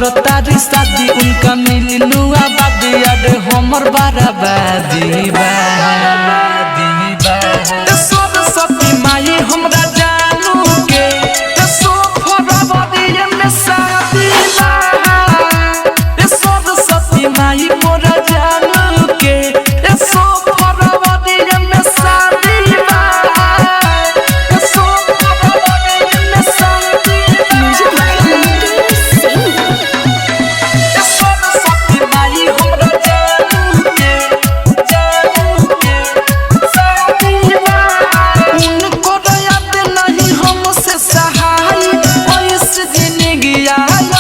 करो तारी शादी उनका मिलनु आबादी अरे हमर बराबादी बा सरस्वती माई हमरा जानू के सो फरवरी में शादी बा सरस्वती माई मोरा जानू के सो फरवरी में शादी बा सो फरवरी में शादी सरस्वती माई हमरा जानू के शादी बा उनको याद नहीं हमसे सहाय ऐसे जिंदगी याद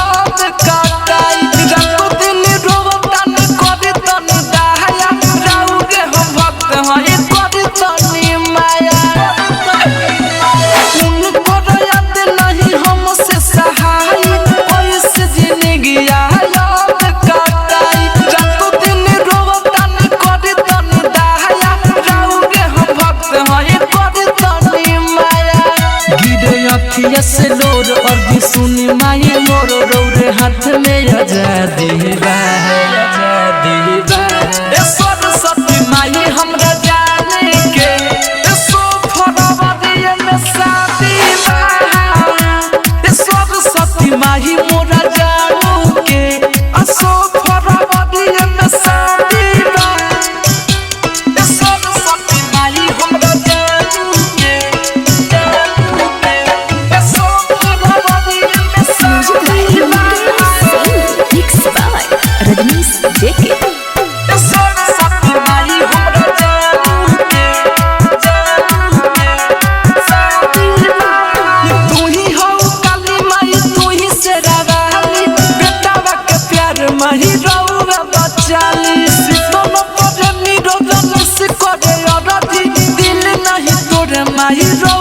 काटाई रातों दिन रोवतन करे तन दहाया जाऊगे हम भक्त हैं करे तनी माया उनको याद नहीं हमसे सहाय ऐसे जिंदगी याद काटाई रातों दिन रोवतन करे तन दहाया जाऊगे हम भक्त हैं करे तनी माया गिरे अखिया से लोर और सुनी माई मोर रौरे हाथ में आजादी बा सरस्वती माई हमरा जाने के सो फरवरी में शादी बा सरस्वती माई मोरा जानू के सो फरवरी में शादी बा सरस्वती माई हमरा जानू के सो फरवरी में शादी बा Mixed by Rajnish JK. Saraswati माई हमरा जानू के शादी बा तू ही हो काली माई तू ही शेरावाली बेटावा के प्यार माही रौवा बचाली दोनों पर निरोधन से करे अरधी दिल नहीं तोरे माही रौ